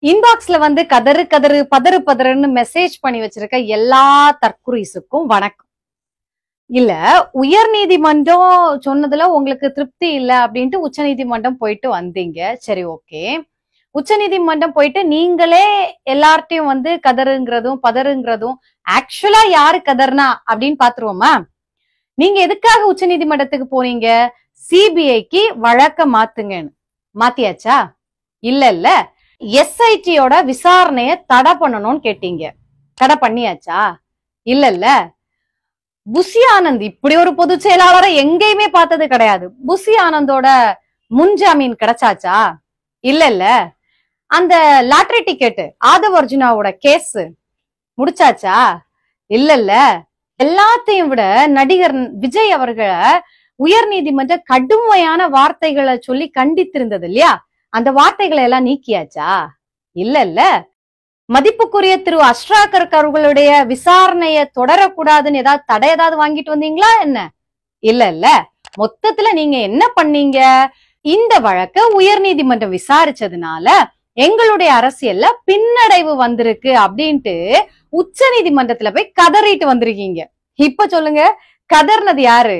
இன்பாக்ஸ்ல வந்து கதறு கதறு பதறு பதறுன்னு மெசேஜ் பண்ணி வச்சிருக்க எல்லா தற்குறிசுக்கும் வணக்கம். இல்ல, உயர் நீதிமன்றம் சொன்னதுல உங்களுக்கு திருப்தி இல்ல அப்படின்ட்டு உச்ச நீதிமன்றம் போயிட்டு வந்தீங்க. சரி, ஓகே. உச்ச நீதிமன்றம் போயிட்டு நீங்களே எல்லார்ட்டையும் வந்து கதறுங்கிறதும் பதறுங்கிறதும் ஆக்சுவலா யாரு கதர்னா அப்படின்னு பாத்துருவோமா? நீங்க எதுக்காக உச்ச நீதிமன்றத்துக்கு போனீங்க? சிபிஐக்கு வழக்க மாத்துங்கன்னு. மாத்தியாச்சா? இல்ல, எஸ்ஐடியோட விசாரணைய தடை பண்ணணும்னு கேட்டீங்க. தடை பண்ணியாச்சா? இல்ல, புஷி ஆனந்த் இப்படி ஒரு பொதுச் செயலாளரை எங்கேயுமே பார்த்தது கிடையாது. புஷி ஆனந்தோட முன்ஜாமீன் கிடைச்சாச்சா? இல்ல, அந்த லாட்டரி டிக்கெட் ஆதவ் அர்ஜுனாவோட கேஸ் முடிச்சாச்சா? இல்ல, எல்லாத்தையும் விட நடிகர் விஜய் அவர்களை உயர் நீதிமன்ற கடுமையான வார்த்தைகளை சொல்லி கண்டித்திருந்தது இல்லையா? அந்த வார்த்தைகளை எல்லாம் நீக்கியாச்சா? இல்ல, மதிப்புக்குரிய திரு அஷ்ராகர் அவர்களுடைய விசாரணைய தொடரக்கூடாதுன்னு ஏதாவது தடை ஏதாவது வாங்கிட்டு வந்தீங்களா என்ன? இல்ல, மொத்தத்துல நீங்க என்ன பண்ணீங்க? இந்த வழக்க உயர் நீதிமன்றம் விசாரிச்சதுனால எங்களுடைய அரசியல்ல பின்னடைவு வந்திருக்கு அப்படின்ட்டு உச்ச நீதிமன்றத்துல போய் கதறிட்டு வந்திருக்கீங்க. இப்ப சொல்லுங்க, கதர்னது யாரு?